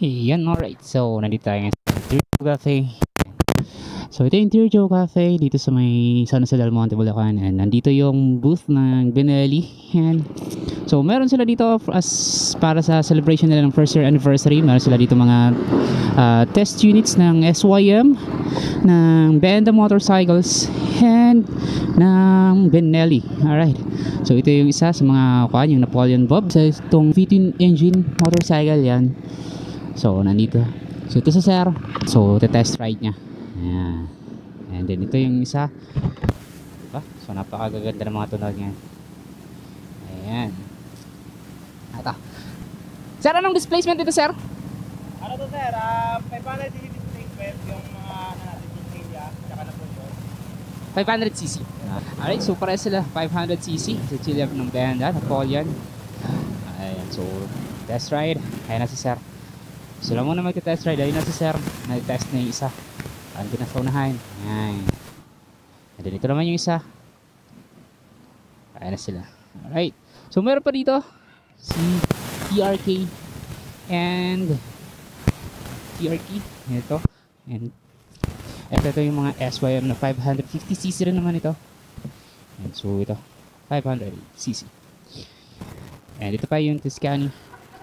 Yan, alright. So, nandito tayo ngayon sa Dirjo Cafe. So, ito yung Dirjo Cafe dito sa may San Jose del Monte, Bulacan. And nandito yung booth ng Benelli. And so, meron sila dito as para sa celebration nila ng first year anniversary. Meron sila dito mga test units ng SYM, ng Benda Motorcycles, and ng Benelli. Alright. So, ito yung isa sa mga yung Napoleon Bob sa itong V10 engine motorcycle yan. So, nandito. So, ito sa sir. So, test ride niya. Ayan. And then, ito yung isa. Diba? So, napakagaganda ng mga tunog niya. Ayan. Ito. Sir, anong displacement dito, sir? Ano to, sir? 500cc displacement yung mga natin yung media, tsaka na po yun. 500cc. Alright, so pares sila 500cc. So, chill up ng Benda, Napoleon. Ayan, so, test ride. Ayan na si sir. So lang muna magte-test ride. Ayun na si sir. Nag-test na yung isa. Andun na sa unahan. Ayan. And then ito naman yung isa. Ayan na sila. Alright. So meron pa dito si TRK and TRK. Ito. And ito yung mga SYM na 550cc rin naman ito. And so ito 500cc. And ito pa yung Tuscany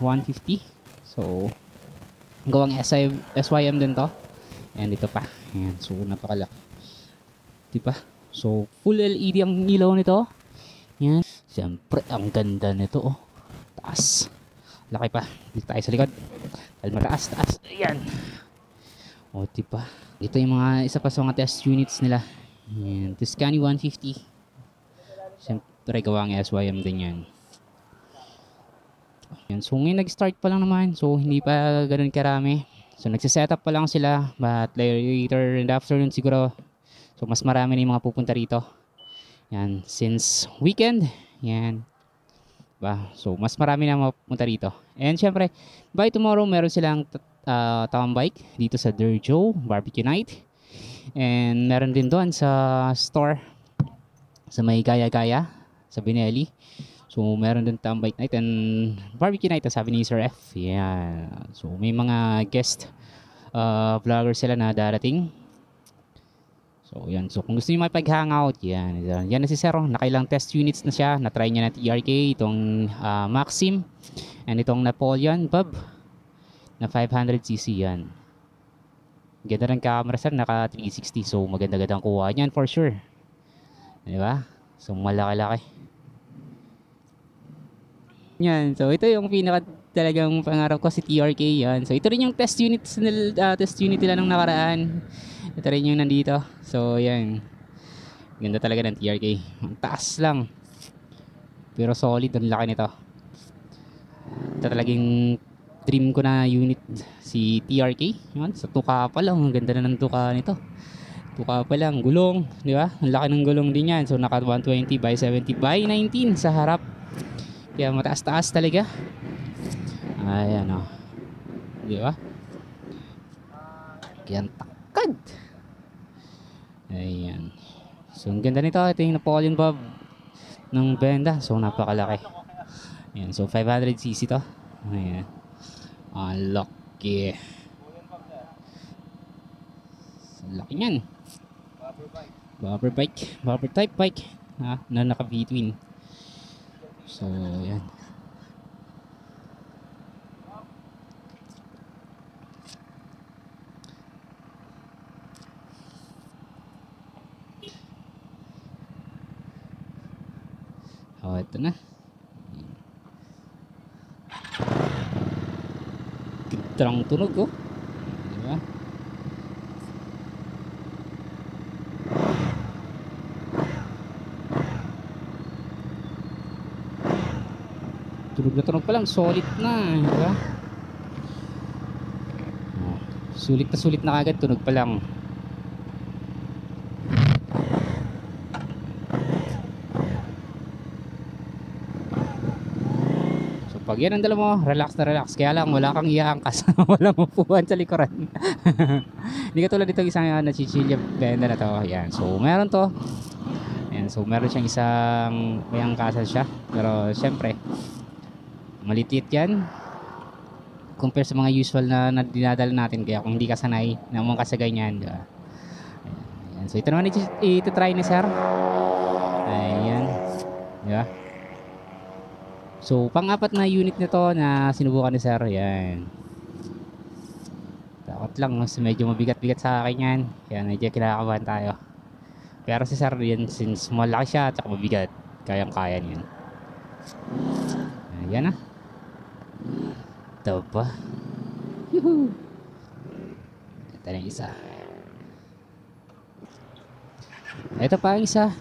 150. So gawang SYM din to. And ito pa. Ayan. So, napakalaki. Diba? So, full LED ang ilaw nito. Ayan. Siyempre, ang ganda nito. Oh. Taas. Laki pa. Dito tayo sa likod. Dahil mataas. Taas. Ayan. O, diba? Ito yung mga isa pa sa mga test units nila. Ayan. Tuscany 150. Siyempre, gawang SYM din yan. Yan. So ngayon nag-start pa lang naman. So hindi pa ganoon karami. So nagsiset-up pa lang sila. But later in the afternoon siguro. So mas marami na yung mga pupunta rito. Yan. Since weekend. Yan. Ba? So mas marami na mapunta rito. And syempre by tomorrow meron silang tambike dito sa Dirjo Barbecue Night. And meron din doon sa store sa may Gaya-Gaya sa Benelli. So, meron din tambike night and barbecue night, sabi ni Sir F. Yeah. So, may mga guest vlogger sila na darating. So, yan. So, kung gusto niyo makipag-hangout, yan. Yan na si Sir. Nakailang test units na siya. Na-try niya na TRK, itong Maxim, and itong Napoleon Bob na 500cc yan. Ganda ng camera, Sir. Naka 360. So, maganda-gandang kuha niyan for sure. Diba? So, malaki-laki. Yan. So, ito yung pinaka talagang pangarap ko si TRK yan. So, ito rin yung test unit nila nung nakaraan. Ito rin yung nandito. So, yan. Ganda talaga ng TRK. Ang taas lang. Pero solid. Ang laki nito. Ito talagang dream ko na unit si TRK. Yan. Sa tuka pa lang. Ang ganda na ng tuka nito. Tuka pa lang. Gulong. Di ba? Ang laki ng gulong din yan. So, naka 120 by 70 by 19 sa harap. Kaya mataas-taas talaga. Ayan o. Di ba? Kaya takad. Ayan. So, ang ganda nito. Ito yung Napoleon Bob ng Benda. So, napakalaki. Ayan. So, 500cc to. Ayan. Ang laki. So, laki nyan. Bobber bike. Bobber type bike. Ha? Na naka-V-twin. So, yan. Oh, ito na. Gitang tunog, oh. Diba? Tunog na tunog pa lang, solid na, di ba? Oh, sulit na kagad, tunog pa lang. So pag yan ang dala mo, relax na relax. Kaya lang wala kang iangkas. Walang upuan sa likuran. Hindi ka tulad itong isang nachichilya Benda na to. Yan. So meron to. Ayan, so meron siyang isang may angkasan siya. Pero syempre maliit yan. compare sa mga usual na dinadala natin. Kaya kung hindi ka sanay, naman ka sa ganyan, diba? Ayan. So ito naman ito-try ni sir. Ayan. Diba? So pang-apat na unit nito na sinubukan ni sir. Ayan. Takot lang, mas medyo mabigat-bigat sa akin yan. Kaya medyo kinakabahan tayo. Pero si sir yan, since malaki siya at mabigat, kayang-kaya niyan. Ayan na. Ito pa. Yuhuu. Ito na yung isa. Ito pa ang isa.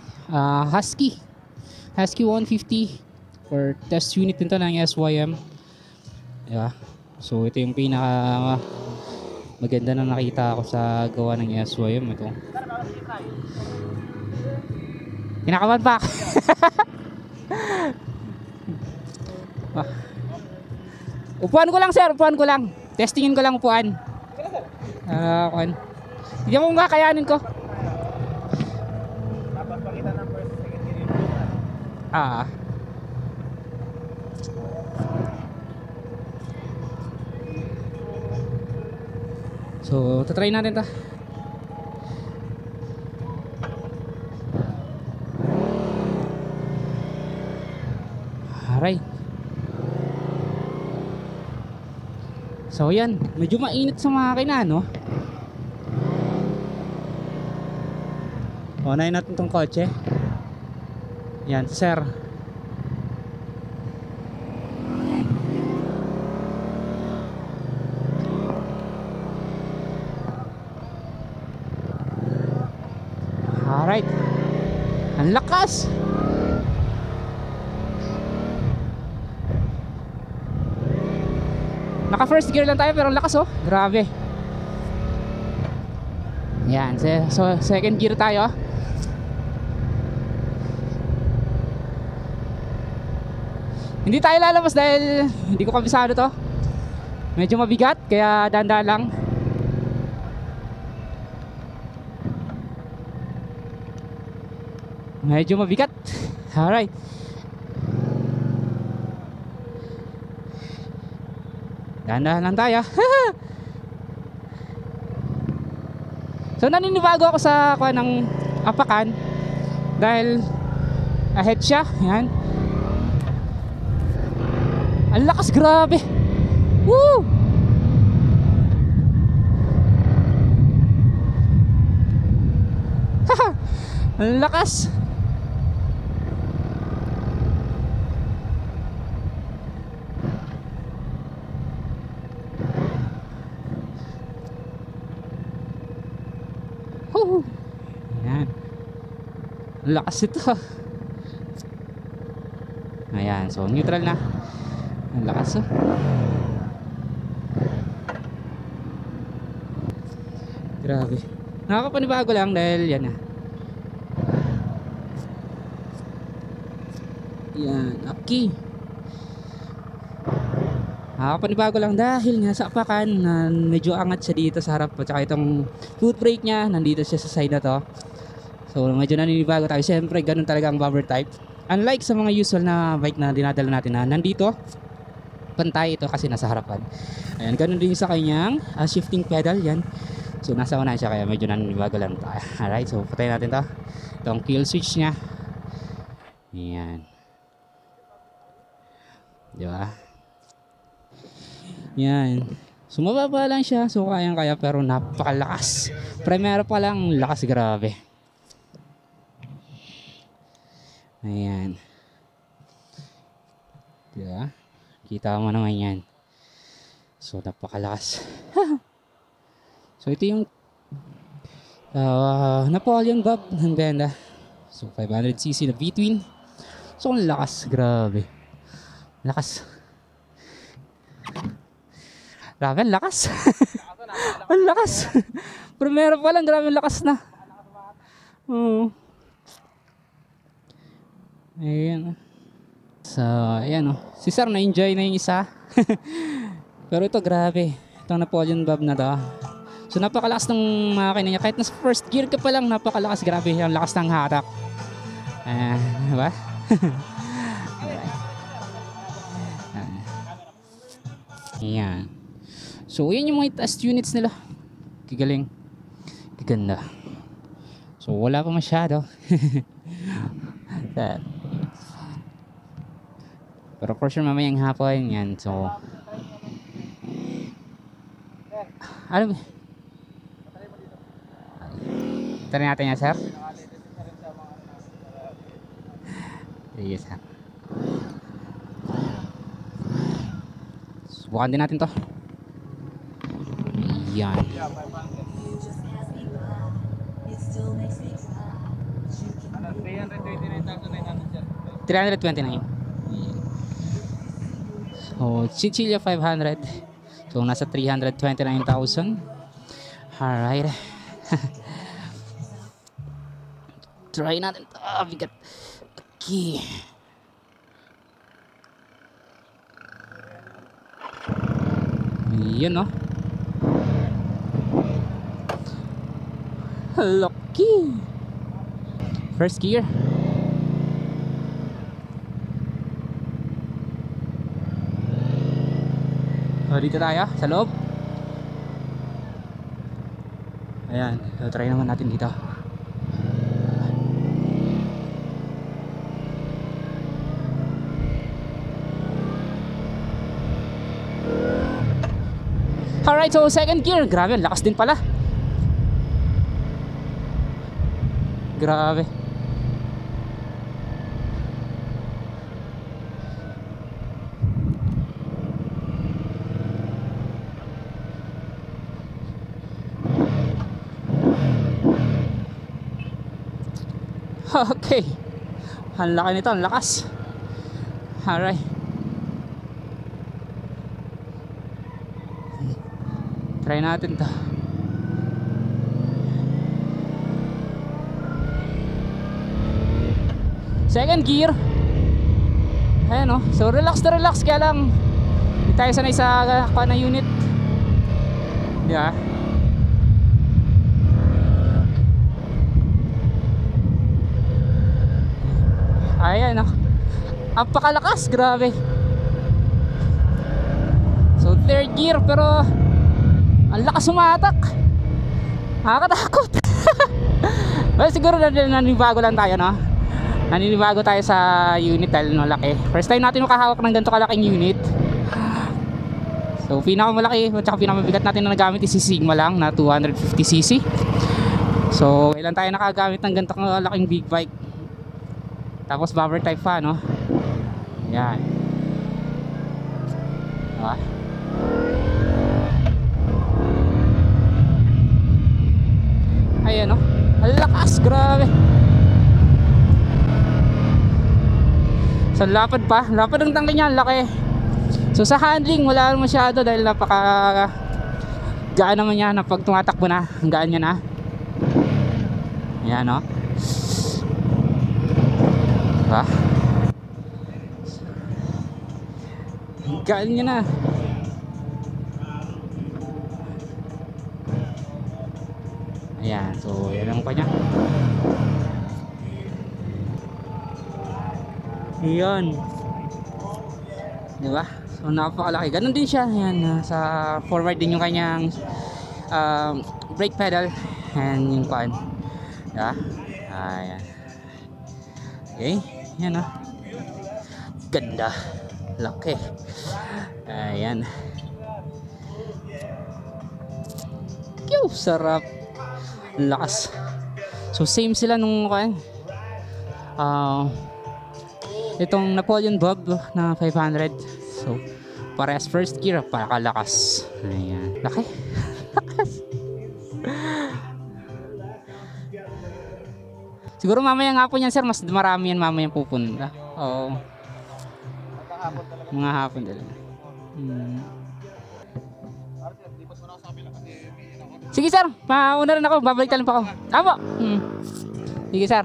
Husky. Husky 150 for test unit nito ng SYM. Diba? So ito yung pinaka maganda na nakita ako sa gawa ng SYM. Ito. Kinakabahan pa. Upuan ko lang sir, upuan ko lang. Testingin ko lang upuan. Hindi mo kakayanin ko. Tapos pakita ng first, second gear. So, tatry natin ta. Alright. So yan, medyo mainit sa makina, no? Unahin natin tong kotse. Yan, sir. Alright. Ang lakas! Naka first gear lang tayo pero ang lakas oh. Grabe. Yan. So second gear tayo. Hindi tayo lalabas dahil hindi ko kabisado to. Medyo mabigat kaya dahan-dahan lang. Medyo mabigat. Alright. Dahan-dahan lang tayo. So naninibago ako sa kuha ng apakan dahil ahead siya. Yan. Ang lakas, grabe. Woo! Ang lakas. Ayan. Ang lakas ito. Ayan, so neutral na. Ang lakas oh. Grabe. Nakakapanibago lang dahil yan na. Yan, okay. Nakakapanibago lang dahil nga sa apakan na medyo angat siya dito sa harap at saka itong foot brake niya nandito siya sa side na to. So medyo naninibago tayo. Siyempre ganun talaga ang bumper type. Unlike sa mga usual na bike na dinadala natin na nandito pantay, ito kasi nasa harapan. Ayan, ganun din sa kanyang shifting pedal yan. So nasa unahan siya kaya medyo naninibago lang tayo. Alright, so patayin natin to. Itong kill switch niya. Ayan. Diba? Yan. So mababa lang siya. So kayang-kaya pero napakalakas. Primero pa lang, lakas grabe. Ayan. Diba? Kita mo naman yan. So napakalakas. So ito yung Napoleon Bob ng Benda. So 500cc na V-twin. So ang lakas, grabe. Lakas. Grabe, ang lakas. Ang lakas. Primero pa lang, grabe, ang lakas na. Ayan. So, ayan oh. Si Sir na-enjoy na yung isa. Pero ito, grabe. Itong Napoleon Bob na to. So, napakalakas ng makina niya. Kahit nasa first gear ka pa lang, napakalakas. Grabe, ang lakas ng hatak. Diba? Ayan. So yan yung mga test units nila. Kagaling. Kaganda. So wala pa masyado. That. Pero for sure mamayang hapon yan. So ano ba? Try natin yan, sir. Yes, ha. Subukan din natin to. Yan. 329. So, Chinchilla 500. So, nasa 329,000. Alright. Try natin to. Bigat. Okay. Yun, no? Lucky. First gear. So, dito tayo sa loob. Ayan. So, try naman natin dito. Alright, so second gear. Grabe, lakas din pala. Grabe. Okay. Ang laki nito, ang lakas. Alright. Try natin to. Second gear. Ayan, oh. So relax na relax. Kaya lang hindi tayo sanay sa na unit. Yeah. Ayan, oh. Ang pakalakas, grabe. So third gear, pero ang lakas sumatak. Nakakatakot. Well, siguro naninibago lang tayo, no? Naninibago tayo sa unit dahil malaki. First time natin makahawak ng ganito kalaking unit. So pinakamalaki at saka pinakamabigat natin na nagamit is si Sigma lang na 250cc. So kailan tayo nakagamit ng ganito kalaking big bike. Tapos bumper type pa, no? Yan. Diba? Ayan, no? Ang lakas, grabe. So lapad pa, lapad ang tangke niya, laki. So sa handling wala naman masyado dahil napaka gaan naman niya na pag tumatakbo na, ang gaan niya na. Ayan, no? Diba? Ang gaan niya na. Ayan, so yan ang pa niya. Ayan. Diba? So napakalaki. Ganon din siya. Ayan, sa forward din yung kanyang brake pedal and yung pan. Diba? Ayan. Okay. Ayan, oh. Ganda. Laki. Ayan. Kiyo, sarap. Lakas. So same sila nung itong Napoleon Bob na 500. So parehas first gear, pakalakas. Ayan. Laki. Lakas. Siguro mamaya nga po yan, sir, mas marami yan mamaya pupunta. Oo. Mga hapon talaga. Sige, sir, mauna rin ako, babalik talang pa ako. Apo. Sige, sir.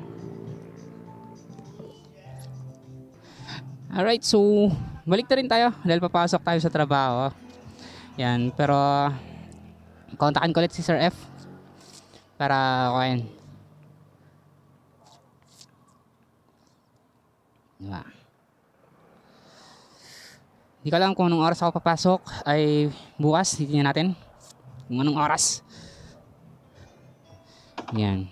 Alright, so balik na rin tayo dahil papasok tayo sa trabaho. Yan, pero kontakin ko ulit si Sir F para kuhain. Diba? Hindi ko alam kung anong oras ako papasok ay bukas. Titingnan natin kung anong oras. Yan.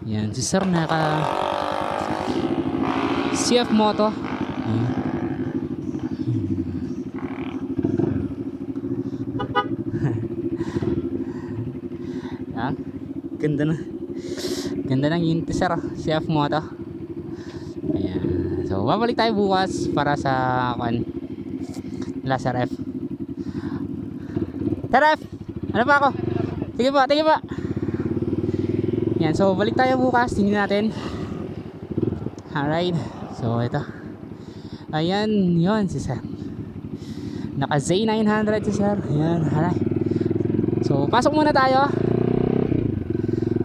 Yan, si sir naka CF Moto. Ah, ganda na. Ganda ng unit sir, CF Moto. Ayan. So, babalik tayo bukas para sa Lazar F. Tara F! Ano pa ako? Sige pa, sige pa. Yan, so balik tayo bukas. Tingnan natin. Alright. So, ito. Ayan, yun si sir. Naka Z900 si sir. Ayan, alright. So, pasok muna tayo.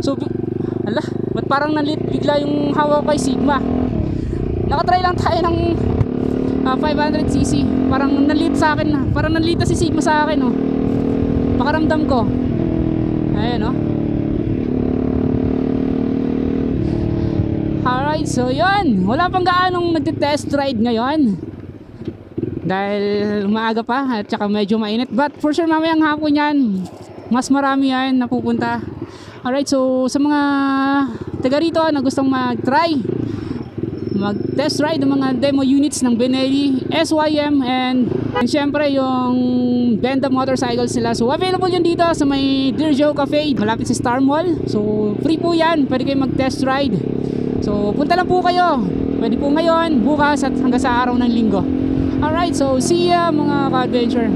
So, ala, ba't parang nalit bigla yung hawak kay Sigma? Nakatry lang tayo ng 500cc. Parang nalit sa akin na. Parang nalit si Sigma sa akin, oh. Pakaramdam ko. Ayan, oh. Alright, so yun. Wala pang gaanong nagte-test ride ngayon. Dahil maaga pa at saka medyo mainit. But for sure mamayang hapon yan, mas marami yan napupunta. Alright, so sa mga taga rito na gustong mag-test ride ng mga demo units ng Benelli, SYM, and syempre yung Benda motorcycles nila. So available yun dito sa may Dear Joe Cafe, malapit sa Star Mall. So free po yan, pwede kayo mag-test ride. So punta lang po kayo, pwede po ngayon, bukas at hanggang sa araw ng linggo. Alright, so see ya mga ka-adventure.